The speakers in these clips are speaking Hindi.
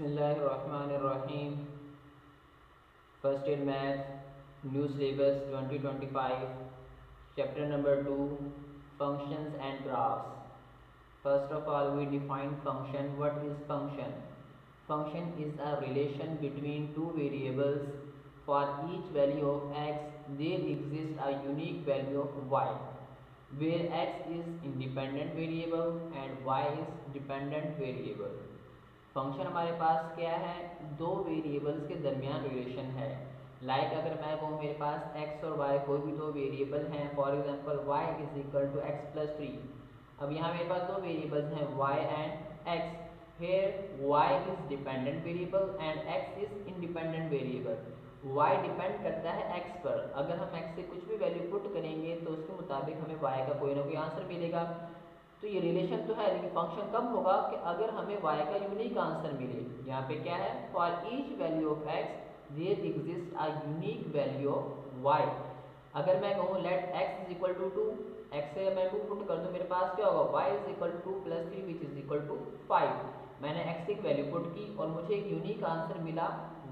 बिस्मिल्लाहिर्रहमानिर्रहीम। First year math new syllabus 2025 chapter number 2 functions and graphs. First of all we define function. What is function? Function is a relation between two variables. For each value of x, there exists a unique value of y, where x is independent variable and y is dependent variable. Function हमारे पास क्या है? दो वेरिएबल्स के दरमियान रिलेशन है. अगर मैं कहूँ मेरे पास x और y कोई भी दो वेरिएबल हैं, for example y is equal to x plus 3. अब यहाँ मेरे पास दो वेरिएबल्स हैं y and x. Here y is dependent variable and x is independent variable. y depend करता है x पर. अगर हम x से कुछ भी वैल्यू पुट करेंगे तो उसके मुताबिक हमें y का कोई ना कोई आंसर मिलेगा. तो ये रिलेशन तो है, लेकिन फंक्शन कब होगा कि अगर हमें y का यूनिक आंसर मिले. यहाँ पे क्या है? For each value of x there exist a unique value of y. अगर मैं कहूँ let x is equal to 2, x से मैं 2 पुट कर दूँ, मेरे पास क्या होगा? y is equal to 2 plus 3 which is equal to 5. मैंने x की वैल्यू पुट की और मुझे एक यूनिक आंसर मिला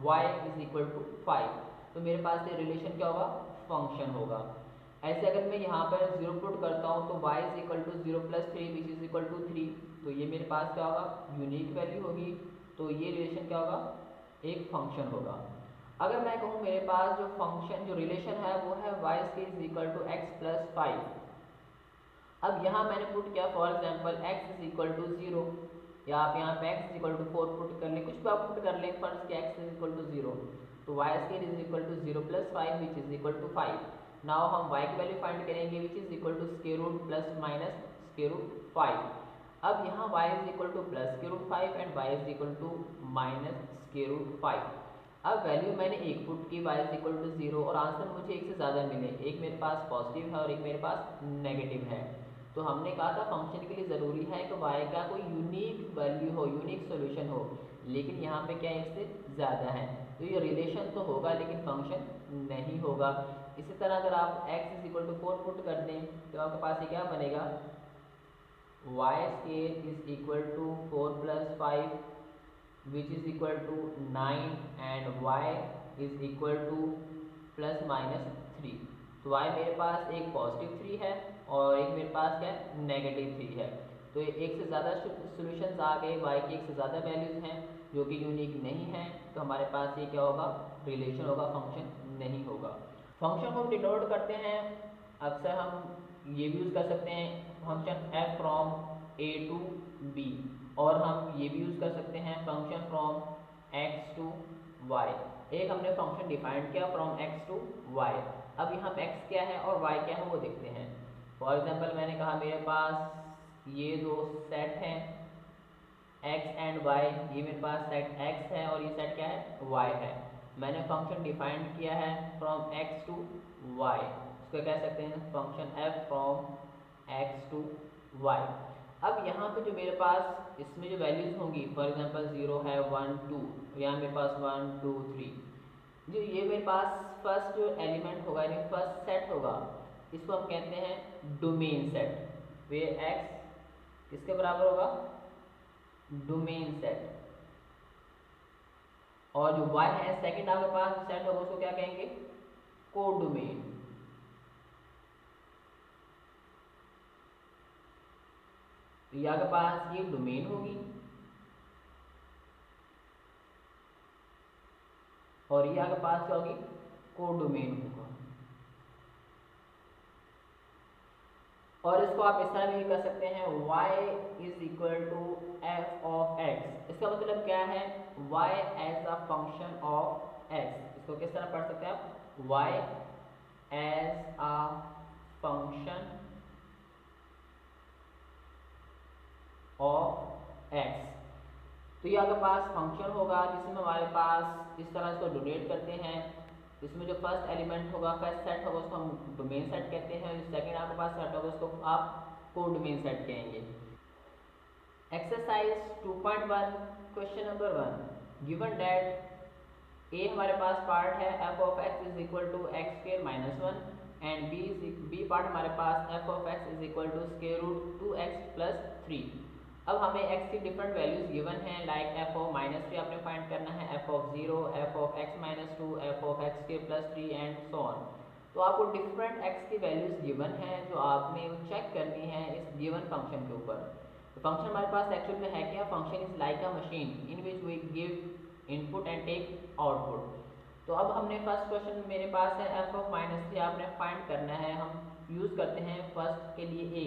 y इज इक्वल टू 5. तो मेरे पास ये रिलेशन क्या होगा? फंक्शन होगा. ऐसे अगर मैं यहाँ पर 0 पुट करता हूँ तो y is equal to 0 plus 3 which is equal to 3. तो ये मेरे पास क्या होगा? यूनिक वैल्यू होगी. तो ये रिलेशन क्या होगा? एक फंक्शन होगा. अगर मैं कहूँ मेरे पास जो फंक्शन जो रिलेशन है वो है y is equal to x plus 5. अब यहाँ मैंने पुट किया for example x is equal to 0, या आप यहाँ पे x is equal to 4 put कर लें, कुछ भी आप पुट कर लें. फर्स्ट के x इज इक्वल टू 0, तो y square is equal to 0 plus 5 which is equal to 5. Now हम y की वैल्यू फाइंड करेंगे which is equal to square root plus minus square root 5. अब यहाँ y is equal to plus square root 5 and y is equal to minus square root 5. अब वैल्यू मैंने एक पुट की y इज इक्वल टू 0 और आंसर मुझे एक से ज़्यादा मिले. एक मेरे पास पॉजिटिव है और एक मेरे पास नेगेटिव है. तो हमने कहा था फंक्शन के लिए ज़रूरी है कि y का कोई यूनिक वैल्यू हो, यूनिक सॉल्यूशन हो, लेकिन यहाँ पे क्या एक से ज़्यादा है. तो ये रिलेशन तो होगा लेकिन फंक्शन नहीं होगा. इसी तरह अगर आप x is equal to 4 put कर दें तो आपके पास ये क्या बनेगा? y square is equal to 4 plus 5 which is equal to 9 and y is equal to plus minus 3. तो y मेरे पास एक पॉजिटिव 3 है और एक मेरे पास क्या है? नेगेटिव 3 है. तो एक से ज़्यादा सॉल्यूशंस आ गए, y की एक से ज़्यादा वैल्यूज़ हैं जो कि यूनिक नहीं है. तो हमारे पास ये क्या होगा? रिलेशन होगा, फंक्शन नहीं होगा. फंक्शन को हम डिनोट करते हैं, अक्सर हम ये भी यूज़ कर सकते हैं function f from a to b, और हम ये भी यूज़ कर सकते हैं function from x to y. एक हमने फंक्शन डिफाइंड किया फ्रॉम x टू y. अब यहाँ पे x क्या है और y क्या है वो देखते हैं. फॉर एग्जाम्पल मैंने कहा मेरे पास ये दो सेट हैं x एंड y. ये मेरे पास सेट x है और ये सेट क्या है? y है. मैंने फंक्शन डिफाइंड किया है फ्रॉम x टू y. इसको कह सकते हैं function f from x to y. अब यहाँ पे जो मेरे पास इसमें जो वैल्यूज़ होंगी, फॉर एग्जांपल 0 है, 1 2, यहाँ मेरे पास 1 2 3, जो ये मेरे पास फर्स्ट जो एलिमेंट होगा यानी फर्स्ट सेट होगा, इसको हम कहते हैं डोमेन सेट. वे x किसके बराबर होगा? Domain set. और जो y है सेकंड आपके पास सेट होगा उसको क्या कहेंगे? कोडोमेन. तो ये आपके पास ये डोमेन होगी और ये आपके पास क्या होगी? कोडोमेन होगा. और इसको आप इस तरह भी कर सकते हैं y is equal to f of x. इसका मतलब क्या है? y as a function of x. इसको किस तरह पढ़ सकते हैं आप? y as a function of x. तो ये आपके पास फंक्शन होगा जिसमें हमारे पास इस तरह इसको डोनेट करते हैं. इसमें जो फर्स्ट एलिमेंट होगा, फर्स्ट सेट होगा, उसको हम डोमेन सेट कहते हैं. जो सेकंड आपके पास सेट होगा उसको आप कोडोमेन सेट कहेंगे. Exercise 2.1 question number 1. Given that a हमारे पास पार्ट है f of x is equal to x square minus 1 and b part हमारे पास f of x is equal to square root 2x plus 3. अब हमें x की डिफरेंट वैल्यूज गिवन हैं, लाइक एफ ऑफ -3 आपने फाइंड करना है, f of 0, f of x-2, f of x² + 3 and so on. तो आपको डिफरेंट x की वैल्यूज गिवन है जो आपने चेक करनी है इस गिवन फंक्शन के ऊपर। तो फंक्शन हमारे पास एक्चुअल में है क्या? Function is like a machine in which we give input and take output. तो अब हमने फर्स्ट क्वेश्चन मेरे पास है एफ ऑफ -3 आपने फाइंड करना है। हम यूज़ करते हैं फर्स्ट के लिए ए,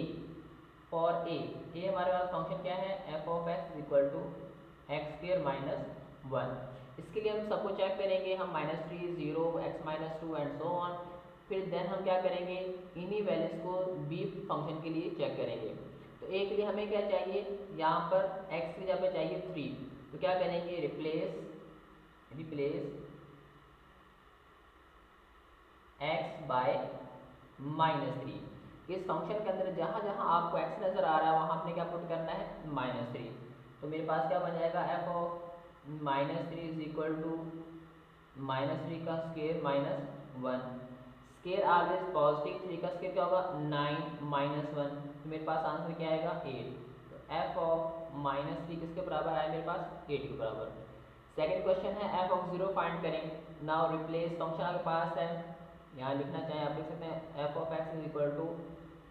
फॉर ए हमारे पास फंक्शन क्या है? F of x equal to x² - 1। इसके लिए हम सबको चेक करेंगे, हम -3, 0, x-2 एंड सो ऑन। फिर देन हम क्या करेंगे, इन्हीं वैल्यूज को बी फंक्शन के लिए चेक करेंगे। तो ए के लिए हमें क्या चाहिए? यहाँ पर x की जगह पे चाहिए 3, तो क्या करेंगे? Replace x by -3। इस फंक्शन के अंदर जहाँ जहाँ आपको x नज़र आ रहा है वहाँ आपने क्या पुट करना है? -3। तो मेरे पास क्या बन जाएगा? F of -3 is equal to -3 का स्क्वायर -1। स्क्वायर ऑलवेज पॉजिटिव, 3 का स्क्वायर क्या होगा? 9 - 1। तो मेरे पास आंसर क्या आएगा? 8। तो एफ ऑफ -3 किसके बराबर आया मेरे पास? 8 के बराबर। सेकेंड क्वेश्चन है एफ ऑफ 0 फाइंड करें। नाउ रिप्लेस फंक्शन आपके पास है, यहाँ लिखना चाहें आप लिख सकते हैं f of x is equal to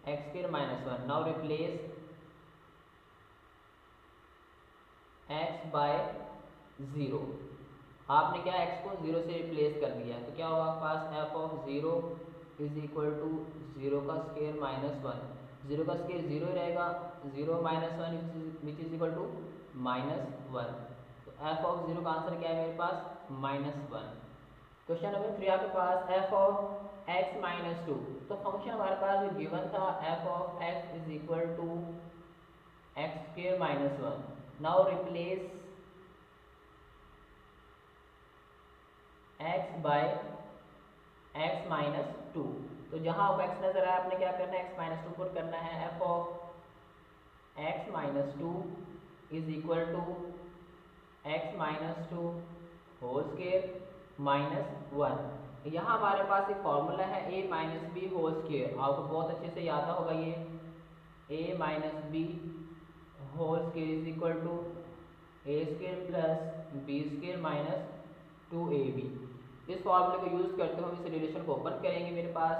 x² - 1। Now replace x by 0। आपने क्या x को 0 से रिप्लेस कर दिया, तो क्या होगा आपके पास? F of 0 is equal to 0 का स्क्वायर -1। 0 का स्क्वायर 0 ही रहेगा, 0 - 1 विच इज इक्वल टू -1। तो एफ ऑफ 0 का आंसर क्या है मेरे पास? -1। क्वेश्चन नंबर 3 आपके पास एफ ऑफ x-2। तो फंक्शन हमारे पास जो गिवन था f of x is equal to x² - 1। Now replace x by x-2। तो जहाँ आप x नजर आया आपने क्या करना है? x-2 पुट करना है। F of x-2 is equal to x-2 whole square -1। यहाँ हमारे पास एक फॉर्मूला है a - b होल स्क्वायर, आपको बहुत अच्छे से याद होगा ये। a - b whole square is equal to a² + b² - 2ab। इस फॉर्मूले को यूज़ करते हुए हम इस रिलेशन को ओपन करेंगे। मेरे पास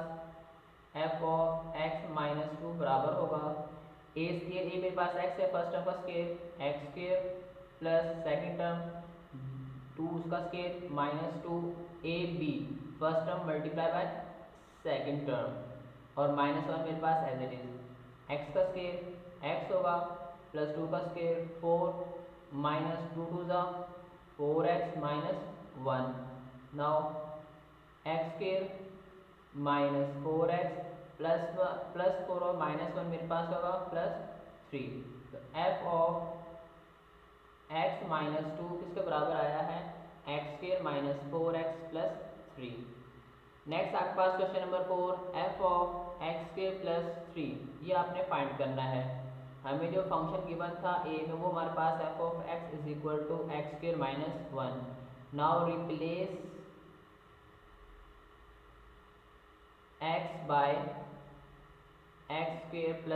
एफ ऑफ x-2 बराबर होगा a²। a मेरे पास x है, फर्स्ट टर्म का square x² plus second term 2 उसका square -2ab first term multiply by second term और -1 मेरे पास एज इट इज। x का स्क्वायर x होगा प्लस 2 का स्क्वायर 4 -2 2 ज़ा 4x - 1। Now x² -4x plus 4 और -1 मेरे पास होगा +3। तो एफ ऑफ x-2 किसके बराबर आया है? x² - 4x + 3। नेक्स्ट आपके पास question number 4 f of x² + 3। ये आपने फाइंड करना है। हमें जो फंक्शन गिवन था ए में वो हमारे पास f of x is equal to x² - 1। Now replace x by x² +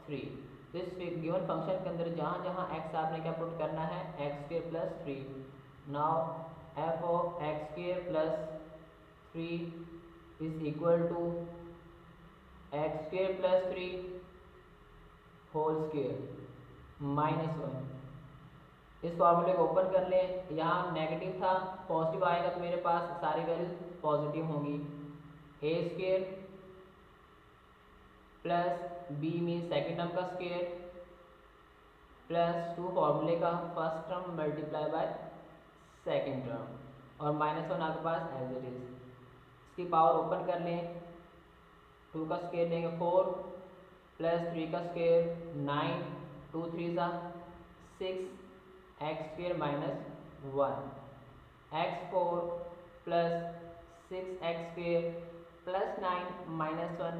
3। तो इस गिवन फंक्शन के अंदर जहाँ जहाँ x आपने क्या पुट करना है? x² + 3। Now f of x² + 3 is equal to x² + 3 whole square -1। इस फॉर्मूले को ओपन कर लें। यहाँ नेगेटिव था, पॉजिटिव आएगा तो मेरे पास सारी वैल्यूज पॉजिटिव होंगी। a² plus b mean second term का स्क्वायर प्लस 2 फॉर्मूले का first term multiply by second term और -1 आपके पास एज इट इज। इसकी पावर ओपन कर लें, 2 का स्क्वायर लेंगे 4 प्लस 3 का स्क्वायर 9 2 3 ज़ा 6 x² - 1 x4 plus 6x² plus 9 -1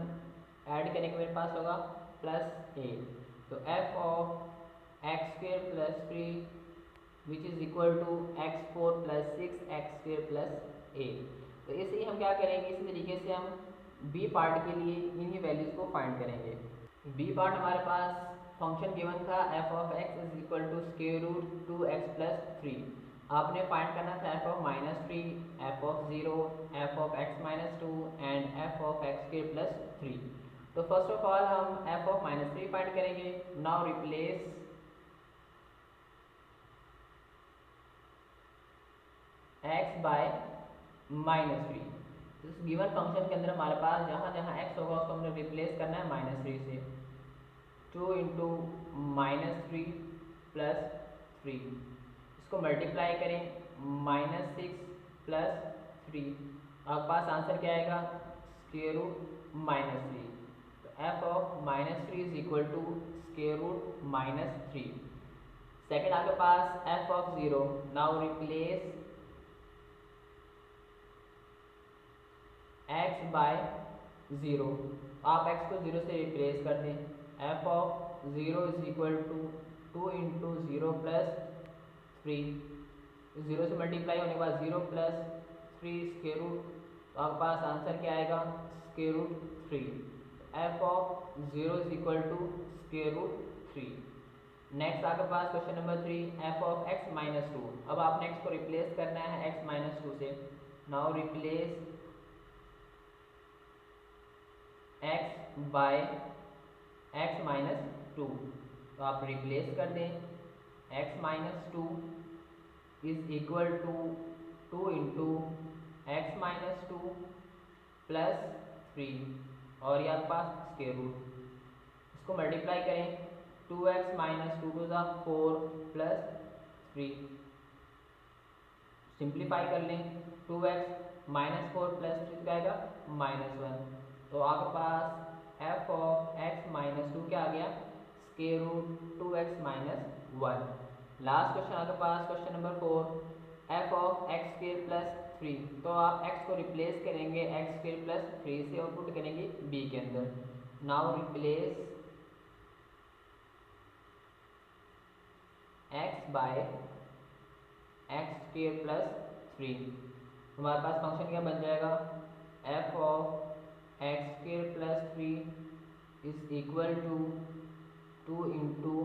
add करने के मेरे पास होगा +8। तो f of x² + 3 which is equal to x4 + 6x² + 8। तो इसे ही हम क्या करेंगे, इसी तरीके से हम बी पार्ट के लिए इन्हीं वैल्यूज़ को फाइंड करेंगे। बी पार्ट हमारे पास फंक्शन गिवन था f of x is equal to square root 2x plus 3। आपने फाइंड करना था f of -3, f of 0, f of x minus 2 and f of x square plus 3। तो फर्स्ट ऑफ ऑल हम एफ ऑफ -3 फाइंड करेंगे। Now replace x by -3। तो इस गिवन फंक्शन के अंदर हमारे पास जहाँ जहाँ x होगा उसको हमने रिप्लेस करना है -3 से। 2 इंटू -3 प्लस 3, इसको मल्टीप्लाई करें -6 प्लस 3, आपके पास आंसर क्या आएगा स्क्वायर रूट -3। तो f of -3 is equal to square root -3। Second आपके पास f of 0। Now replace x by 0। आप x को 0 से रिप्लेस कर दें। F of 0 is equal to 2 into 0 plus 3, 0 से मल्टीप्लाई होने के बाद 0 प्लस 3 स्क्वायर रूट, तो आपके पास आंसर क्या आएगा square root 3। F of 0 is equal to square root 3। Next आपके पास question number 3 f of x minus 2। अब आपने x को रिप्लेस करना है x माइनस 2 से। Now replace x by x minus 2। तो आप रिप्लेस कर दें x minus 2 is equal to 2 into x minus 2 plus 3 और ये आपके पास स्क्वायर रूट, इसको मल्टीप्लाई करें 2x माइनस 2 टू ज़ा 4 प्लस 3, सिंप्लीफाई कर लें 2x माइनस 4 प्लस 3 का आएगा -1। तो आपके पास एफ ऑफ x माइनस 2 क्या आ गया square root 2x minus 1। Last question आपके पास question number 4 f of x square plus 3। तो आप x को रिप्लेस करेंगे एक्स स्क्वायर प्लस 3 से और पुट करेंगे b के अंदर। Now replace x by x square plus 3। हमारे पास फंक्शन क्या बन जाएगा f of x square plus 3 is equal to 2 into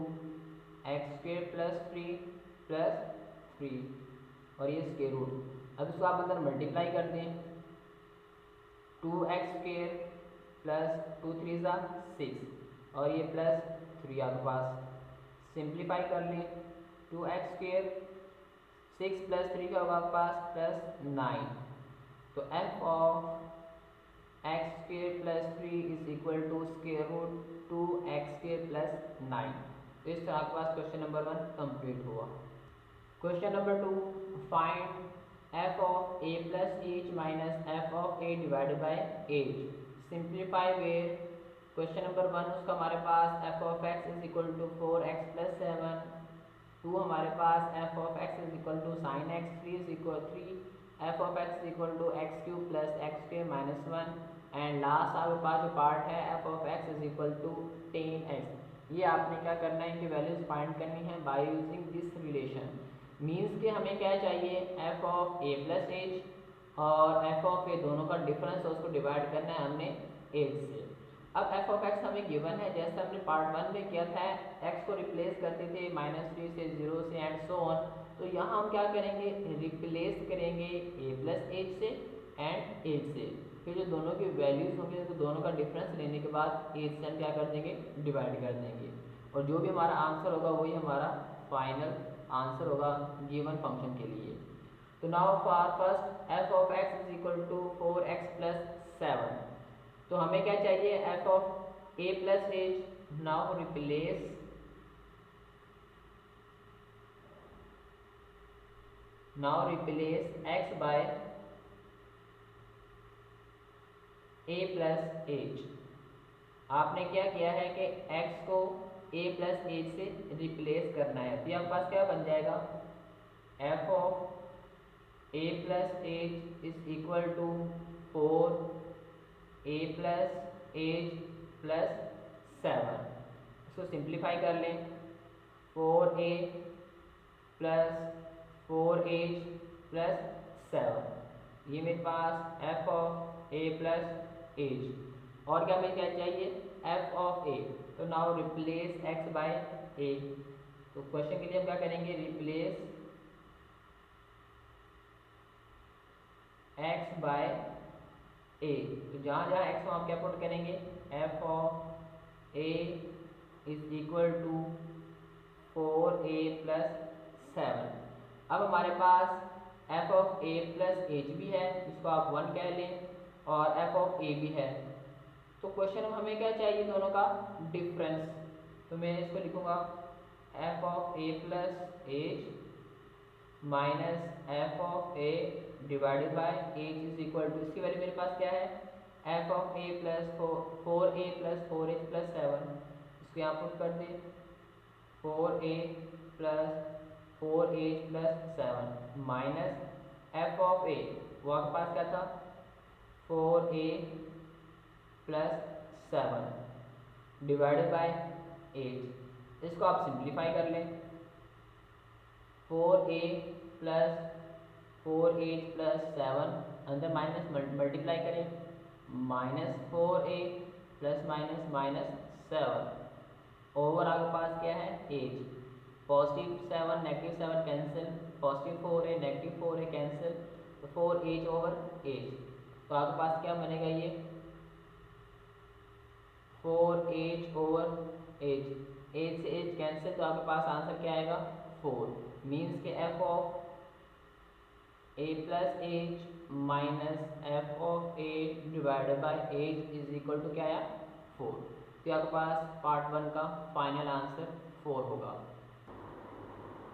x square plus 3 plus 3 और ये स्क्वायर रूट। अब इसको आप अंदर मल्टीप्लाई कर दें 2x स्क्वायर प्लस 2 3 ज़ा 6 और ये प्लस 3 आपके पास सिंप्लीफाई कर लें 2x स्क्वायर 6 प्लस 3 का होगा आपके पास प्लस 9। तो f of x square plus 3 is equal to square root 2x square plus 9। तो इस तरह आपके पास क्वेश्चन नंबर 1 कंप्लीट हुआ। Question number 2 find f of a plus H minus F of a divided by h. Simplify where question number 1 उसका हमारे पास f of x is equal to 4x plus 7। 2 हमारे पास f of x is equal to sine x 3 is equal 3 f of x is equal to x cube plus x square minus 1 and last आपके पास जो पार्ट है f of x is equal to 10x। ये आपने क्या करना है इनकी वैल्यूज फाइंड करनी है by using this relation. Means कि हमें क्या चाहिए f of a plus h और एफ ऑफ ए दोनों का डिफरेंस उसको डिवाइड करना है हमने एच से। अब एफ ऑफ एक्स हमें गिवन है जैसे हमने पार्ट 1 में किया था एक्स को रिप्लेस करते थे -3 से 0 से एंड सो ऑन। तो यहाँ हम क्या करेंगे रिप्लेस करेंगे ए प्लस एच से एंड एच से, फिर जो दोनों की वैल्यूज होंगे तो दोनों का डिफरेंस लेने के बाद एच से हम क्या कर देंगे डिवाइड कर देंगे और जो भी हमारा आंसर होगा वही हमारा फाइनल आंसर होगा गिवन फंक्शन के लिए। तो now for first f of x is equal to 4x plus 7। तो हमें क्या चाहिए f of a plus H. Now replace x by a plus h. आपने क्या किया है कि x को a प्लस एच से रिप्लेस करना है तो आपके पास क्या बन जाएगा f of a plus H is equal to 4a plus h plus 7। इसको सिंप्लीफाई कर लें 4a प्लस 4h प्लस 7। ये मेरे पास f of a plus h और क्या हमें क्या चाहिए f ऑफ a। तो तो नाउ रिप्लेस एक्स बाय ए। तो क्वेश्चन के लिए हम क्या करेंगे, रिप्लेस एक्स बाय ए। तो जहाँ जहाँ एक्स वहाँ क्या पुट करेंगे, f of A is equal to 4a plus 7। अब हमारे पास f of a plus h भी है, इसको आप 1 कह लें, और एफ ऑफ ए भी है। तो क्वेश्चन में हमें क्या चाहिए, दोनों का डिफरेंस। तो मैं इसको लिखूंगा f of a plus H minus F of a divided by h is equal to, इसकी वैल्यू मेरे पास क्या है, f of a plus 4a plus 4h plus 7। इसको यहाँ पुट कर दे, 4a plus 4h plus 7 minus F of a, वो आपके पास क्या था, 4a प्लस 7 डिवाइडेड बाय 8। इसको आप सिंप्लीफाई कर लें, 4a प्लस 4h प्लस 7 अंदर माइनस मल्टीप्लाई करें, minus 4a plus minus minus 7 over आपके पास क्या है, h. Positive 7 negative 7 cancel, positive 4a negative 4a cancel, तो 4h ओवर एज। तो आपके पास क्या बनेगा, ये 4h ओवर एज, एज से एज कैंसिल, तो आपके पास आंसर क्या आएगा, 4। मीन्स के f of a plus H minus F of a divided by h is equal to क्या आया, 4। तो आपके पास पार्ट 1 का फाइनल आंसर 4 होगा।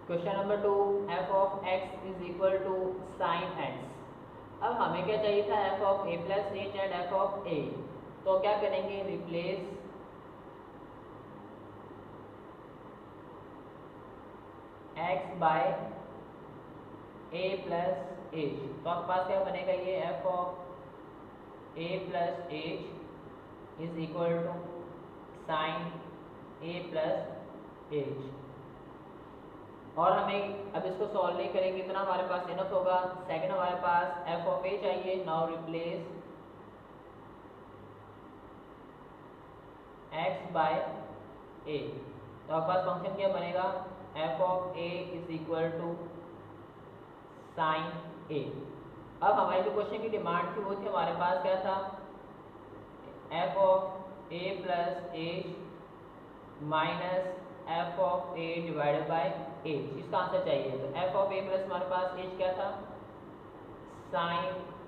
Question number 2, f of x is equal to sine x. अब हमें क्या चाहिए था, f of a plus h and f of a. तो क्या करेंगे, replace x by a plus H. तो आपके पास क्या बनेगा, ये f of a plus H is equal to sine a plus h. और हमें अब इसको सॉल्व नहीं करेंगे, इतना हमारे पास इनफ होगा। सेकंड हमारे पास एफ ऑफ ए चाहिए। नाउ रिप्लेस एक्स बाय ए। तो आपके पास फंक्शन क्या बनेगा, f of A is equal to sine a. अब हमारी जो क्वेश्चन की डिमांड थी वो थी, हमारे पास क्या था, f of a plus H minus F of a divided by H, इसका आंसर चाहिए। तो एफ ऑफ ए प्लस हमारे पास एच क्या था, sine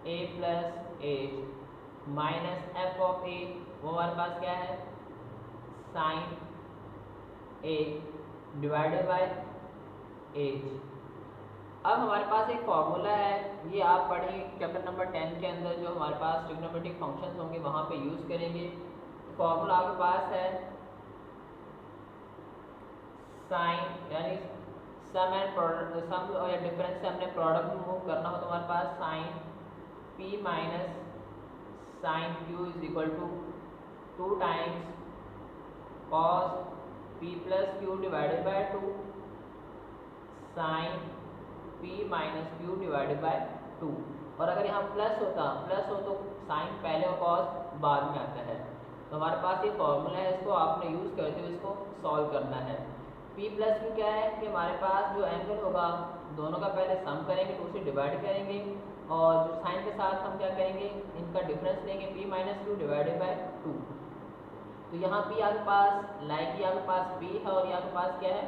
a plus H minus F of a, वो हमारे पास क्या है, sine a divided by h. अब हमारे पास एक फॉर्मूला है, ये आप पढ़ेंगे चैप्टर नंबर 10 के अंदर, जो हमारे पास ट्रिग्नोमेट्रिक फंक्शंस होंगे वहाँ पे यूज़ करेंगे। फॉर्मूला आपके पास है साइन, यानी सम एंड प्रोडक्ट, सम और डिफरेंस से हमने प्रोडक्ट में मूव करना हो तो हमारे पास sine p minus sine q is equal to 2 times cos p plus q divided by 2 sine p minus q divided by 2। और अगर यहाँ प्लस हो तो साइन पहले और कॉस बाद में आता है। तो हमारे पास ये फॉर्मूला है, इसको आपने यूज़ करते हुए इसको सॉल्व करना है। पी प्लस क्यू क्या है कि हमारे पास जो एंगल होगा दोनों का पहले सम करेंगे, 2 से डिवाइड करेंगे, और जो साइन के साथ हम क्या करेंगे, इनका डिफरेंस लेंगे, P minus q divided by 2। तो यहाँ पी आपके पास लाइक ये आपके पास पी है और ये आपके पास क्या है,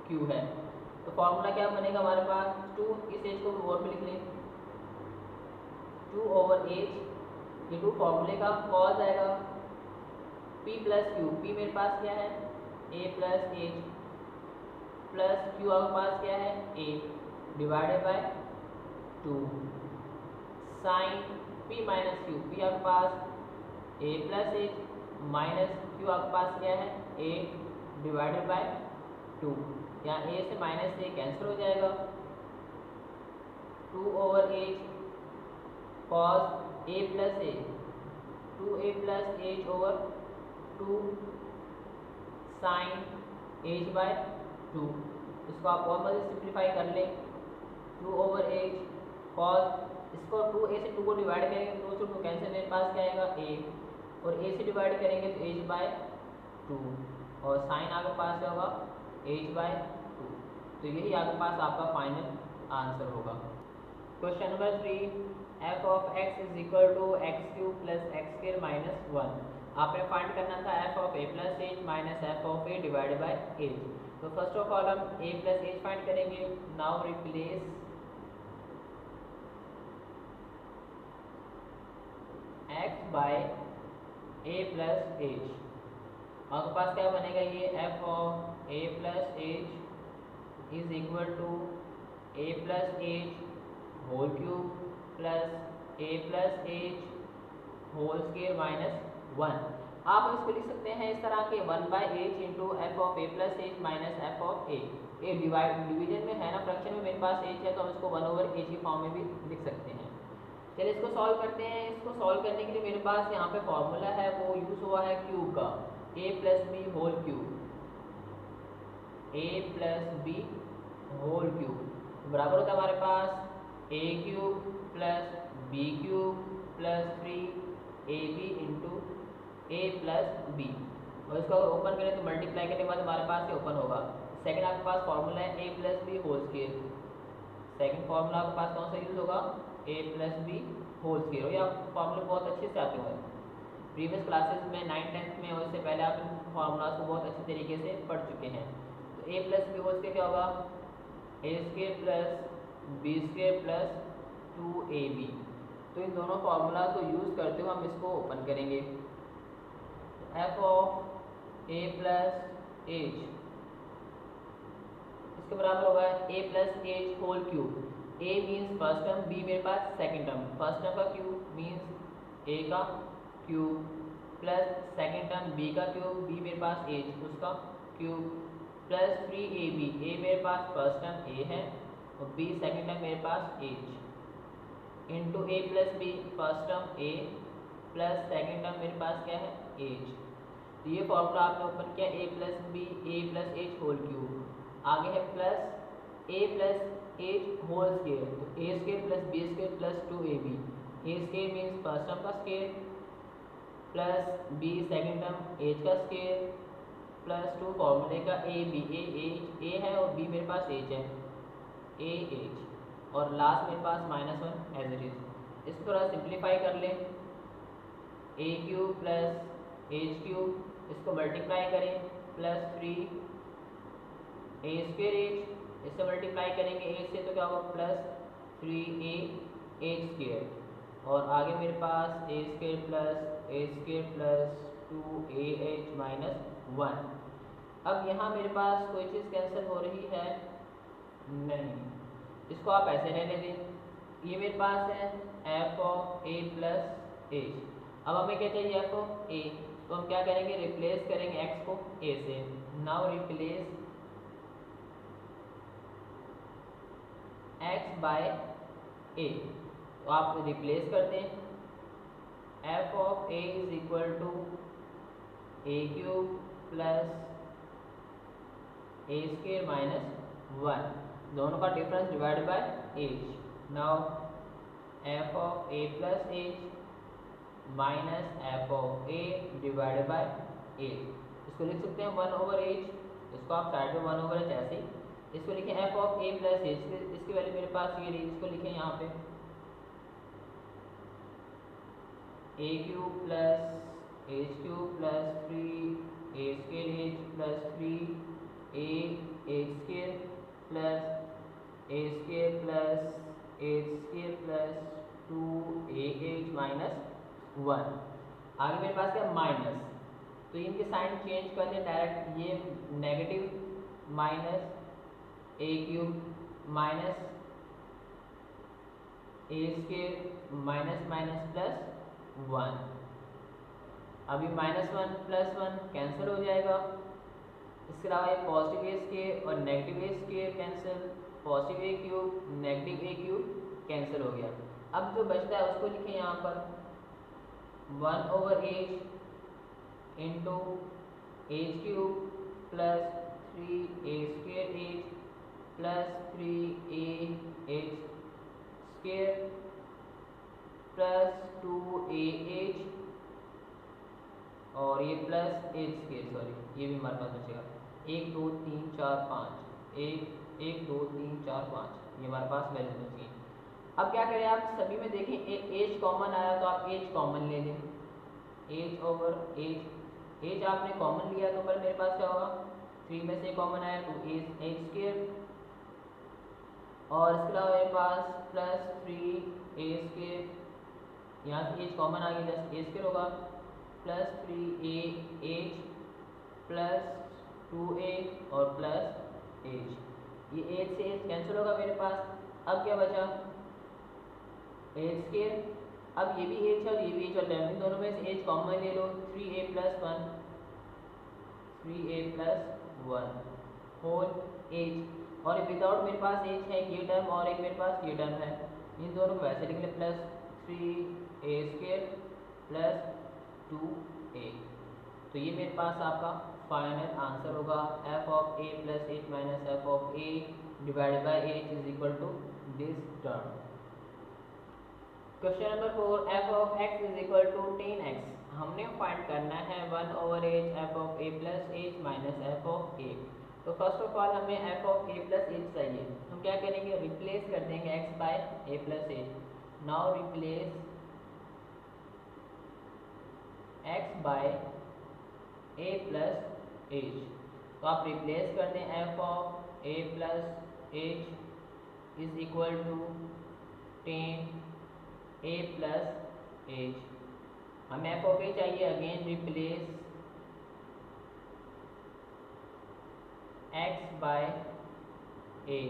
क्यू है। तो फॉर्मूला क्या बनेगा हमारे पास, 2, इस एज को और में लिख लें, 2 ओवर एज, ये 2 फॉर्मूले का कॉस आएगा, पी प्लस क्यू, पी मेरे पास क्या है, a plus h plus q आपके पास क्या है, a divided by 2 sine p minus q, p आपके पास a plus H minus q आपके पास क्या है, ए डिवाइडेड बाय 2। यहाँ ए से माइनस ए कैंसिल हो जाएगा, 2 over h cos a plus a, 2a plus h over 2 sine h by 2। इसको आप और मज़े सिंप्लीफाई कर लें, 2 ओवर एच कॉस, इसको 2a से 2 को डिवाइड करेंगे, 2 से 2 कैंसिल, मेरे पास क्या आएगा, a, और a से डिवाइड करेंगे तो h बाय 2 और साइन आपके पास क्या होगा h/2। तो यही आपके पास आपका फाइनल आंसर होगा। Question number 3, f of x is equal to x cube plus x square minus 1। आपने फाइंड करना था f of a plus H minus f of a divided by h. तो फर्स्ट ऑफ ऑल हम a प्लस एच फाइंड करेंगे। Now replace x by a plus h. आपके पास क्या बनेगा, ये f of a plus H is equal to a plus H whole cube plus a plus H whole square minus 1। आप इसको लिख सकते हैं इस तरह के 1/h into F of a plus H minus F of a। ये डिवीजन में है ना, फ्रैक्शन में मेरे पास h है तो हम इसको 1/h की फॉर्म में भी लिख सकते हैं। चलिए इसको सॉल्व करते हैं। इसको सॉल्व करने के लिए मेरे पास यहाँ पे फॉर्मूला है, वो यूज हुआ है क्यूब का, a plus B whole cube, a plus B whole cube बराबर होता है हमारे पास a cube plus b cube plus 3ab into a plus b. और इसको अगर ओपन करें तो मल्टीप्लाई करने के बाद हमारे पास ये ओपन होगा। सेकंड आपके पास फॉर्मूला है a plus B whole square. Second formula आपके पास कौन सा यूज होगा, a plus B whole square. और ये आप फॉर्मूले बहुत अच्छे से आते हुए प्रीवियस क्लासेस में 9th-10th में और इससे पहले आप इन फार्मूलाज को बहुत अच्छे तरीके से पढ़ चुके हैं। तो a plus B whole square क्या होगा, a square plus B square plus 2ab। तो इन दोनों फार्मूलाज को यूज़ करते हुए हम इसको ओपन करेंगे। f of a plus H इसके बराबर होगा a plus H whole cube. a means first term, b मेरे पास सेकंड टर्म। फर्स्ट टर्म का क्यूब मीन्स a का cube plus second term b का क्यूब, b मेरे पास h उसका क्यूब प्लस 3ab। a मेरे पास फर्स्ट टर्म a है और b सेकंड टर्म मेरे पास h into a plus B first term a plus second term मेरे पास क्या है h। तो ये फॉर्मूला आपने ओपन किया a plus b a plus H whole cube. आगे है plus a plus H whole square, तो a square plus B square plus 2ab। a square means first term का square plus b second term h का स्क्वायर प्लस 2 फॉर्मूले का a b a है और b मेरे पास h है a h और लास्ट मेरे पास -1 एज इट इज। इसको थोड़ा सिंप्लीफाई कर लें, a cube plus H cube, इसको मल्टीप्लाई करें प्लस 3 a स्क्वायर एच, इससे मल्टीप्लाई करेंगे a से तो क्या होगा प्लस 3a एच स्क्वायर और आगे मेरे पास a square plus 2ah minus 1। अब यहाँ मेरे पास कोई चीज़ कैंसिल हो रही है नहीं, इसको आप ऐसे रहने दें। ये मेरे पास है f of a plus H. अब हमें क्या चाहिए f ऑफ a, तो हम क्या करेंगे, रिप्लेस करेंगे x को a से। Now replace x by a, तो आप रिप्लेस करते हैं f of a is equal to a cube plus a square minus 1, दोनों का difference divide by h। Now f of a plus h minus F of a divided by a। इसको लिख सकते हैं 1/h, इसको आप साइड में 1/h ऐसे ही इसको लिखें f of a plus h। इसकी वैल्यू मेरे पास ये रही, इसको लिखें यहाँ पे a cube plus h cube plus 3a square h plus 3a h square plus a square plus h square plus 2ah minus 1। आगे मेरे पास क्या माइनस, तो इनके साइन चेंज कर लें डायरेक्ट, ये negative minus a cube minus a square minus minus plus 1। अभी -1 प्लस 1 कैंसिल हो जाएगा। इसके अलावा ये पॉजिटिव a स्क्वायर और negative a square cancel, positive a cube negative a cube cancel हो गया। अब जो बचता है उसको लिखें यहाँ पर 1/h into H cube plus 3a square h plus 3ah square plus 2ah और ये प्लस एच स्केयर, सॉरी ये भी हमारे पास बचेगा 1 2 3 4 5, 1 2 3 4 5, ये हमारे पास वैल्यू बची। अब क्या करें, आप सभी में देखें एक एज कॉमन आया तो आप एज कॉमन ले लें, एज ओवर एज, एज आपने कॉमन लिया तो मेरे पास क्या होगा, 3 में से कॉमन आया तो एज एच स्केयर, और इसके अलावा मेरे पास प्लस 3 ए स्केयर, यहाँ से एज कॉमन आ गया जस्ट ए स्केयर होगा, प्लस 3 ए एज प्लस 2 ए और प्लस एज, ये एज से एज कैंसिल होगा मेरे पास। अब क्या बचा, एज स्केयर, अब ये भी एज है और ये भी एज होता है, इन दोनों में से एज कॉमन ले लो, 3a plus 1, 3a plus 1 whole H, और विदाउट मेरे पास एज है ये टर्म और एक मेरे पास ये टर्म है, इन दोनों को वैसे लिख ले, plus 3a square plus 2a, तो ये मेरे पास आपका फाइनल आंसर होगा f of a plus H minus F of a divided by H is equal to this term. Question number 4, f of x is equal to 10x, हमने फाइंड करना है 1 over H F of a plus H minus F of a। तो फर्स्ट ऑफ ऑल हमें f of a plus H चाहिए, हम क्या करेंगे, रिप्लेस कर देंगे x by a plus H. Now replace x by a plus H, तो आप रिप्लेस कर दें f of a plus H is equal to 10 a plus H, हमें एफ ऑफ ए चाहिए, अगेन रिप्लेस x बाय ए,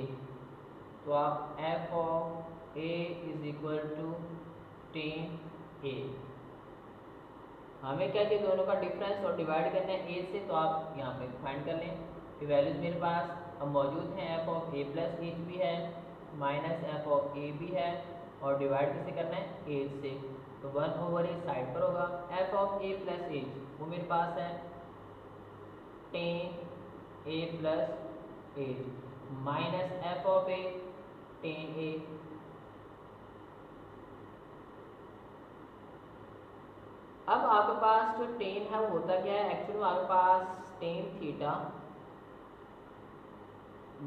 तो आप F of A is equal to 10a, हमें क्या चाहिए, दोनों का डिफरेंस और डिवाइड करना है a से, तो आप यहाँ पे फाइंड कर लें, तो वैल्यूज मेरे पास अब मौजूद हैं, f of a plus h भी है माइनस एफ ऑफ ए भी है, और डिवाइड किसे करना है एच से, तो 1 ओवर एच साइड पर होगा, f of a plus h वो मेरे पास है 10 a plus H minus F of a 10 a, अब आपके पास जो 10 है वो होता क्या है, एक्चुअली में आपके पास टेन थीटा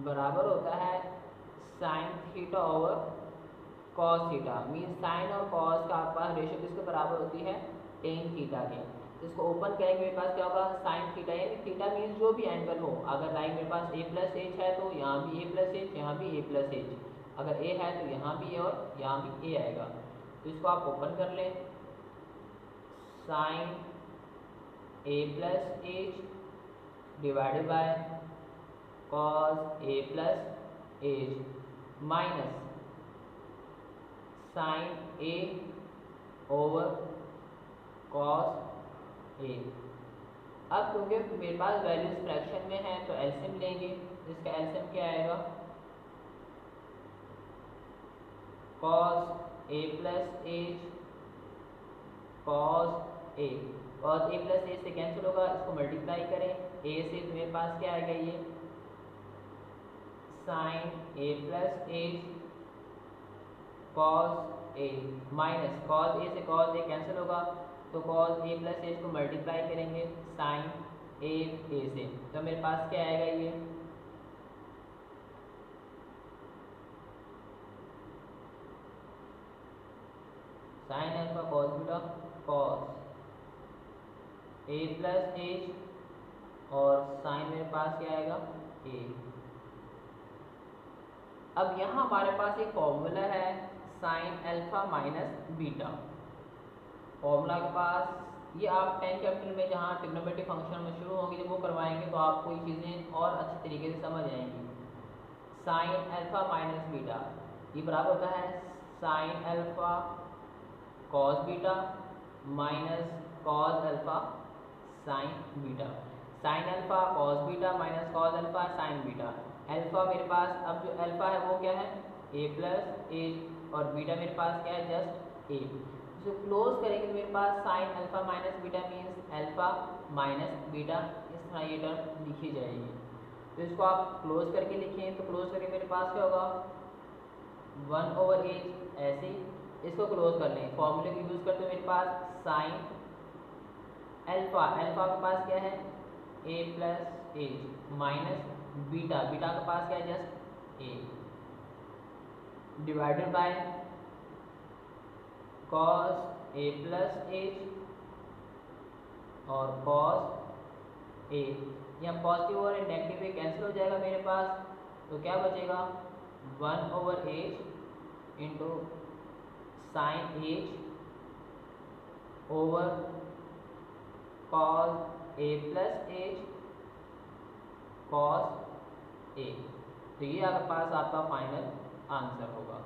बराबर होता है sine theta over cos theta, mean sine और कॉस का आपके पास रेशियो किसके बराबर होती है, टेन थीटा के। इसको ओपन करेंगे मेरे पास क्या होगा, साइन थीटा, यानी थीटा मीन्स जो भी एंगल हो, अगर लाइन मेरे पास ए प्लस एच है तो यहाँ भी ए प्लस एच, यहाँ भी ए प्लस एच, अगर ए है तो यहाँ भी ए और यहाँ भी ए आएगा, तो इसको आप ओपन कर लें, sine a plus h divided by cos a plus H minus sine a over cos a. अब क्योंकि मेरे पास वैल्यूज फ्रैक्शन में है तो एलसीएम लेंगे, इसका एलसीएम क्या आएगा, cos a plus h cos A, cos a plus ए से कैंसिल होगा, इसको मल्टीप्लाई करें ए से, तो मेरे पास क्या आएगा, ये sine a plus h cos a minus cos a से कॉस ए कैंसिल होगा, तो कॉस ए प्लस एच को मल्टीप्लाई करेंगे साइन ए से, तो मेरे पास क्या आएगा, ये sine alpha cos beta cos a plus h, और साइन मेरे पास क्या आएगा ए। अब यहाँ हमारे पास एक फॉर्मूला है sign alpha minus beta, formula के पास ये आप 10 चैप्टर में जहाँ ट्रिग्नोमेट्रिक फंक्शन में शुरू होंगे जब वो करवाएंगे तो आपको ये चीज़ें और अच्छे तरीके से समझ आएंगी। साइन अल्फा माइनस बीटा ये बराबर होता है sign alpha cos beta minus cos alpha sign beta, sign alpha cos beta minus cos alpha sign beta. Alpha मेरे पास, अब जो अल्फा है वो क्या है ए प्लस ए, और बीटा मेरे पास क्या है जस्ट ए। जो क्लोज करेंगे तो मेरे पास sine alpha minus beta means alpha minus beta, इस तरह ये टर्म लिखी जाएगी। तो इसको आप क्लोज करके लिखें, तो क्लोज करके मेरे पास क्या होगा 1 ओवर ए, ऐसे ही इसको क्लोज कर लें। फॉर्मूले को यूज़ करते हुए मेरे पास साइन अल्फा, अल्फा के पास क्या है a plus H minus beta, beta के पास क्या है just a, divided by cos a plus h और कॉस ए, यहाँ पॉजिटिव और नेगेटिव कैंसिल हो जाएगा मेरे पास, तो क्या बचेगा 1/एच into sine h over cos a plus h cos a. तो ये आपके पास आपका फाइनल आंसर होगा।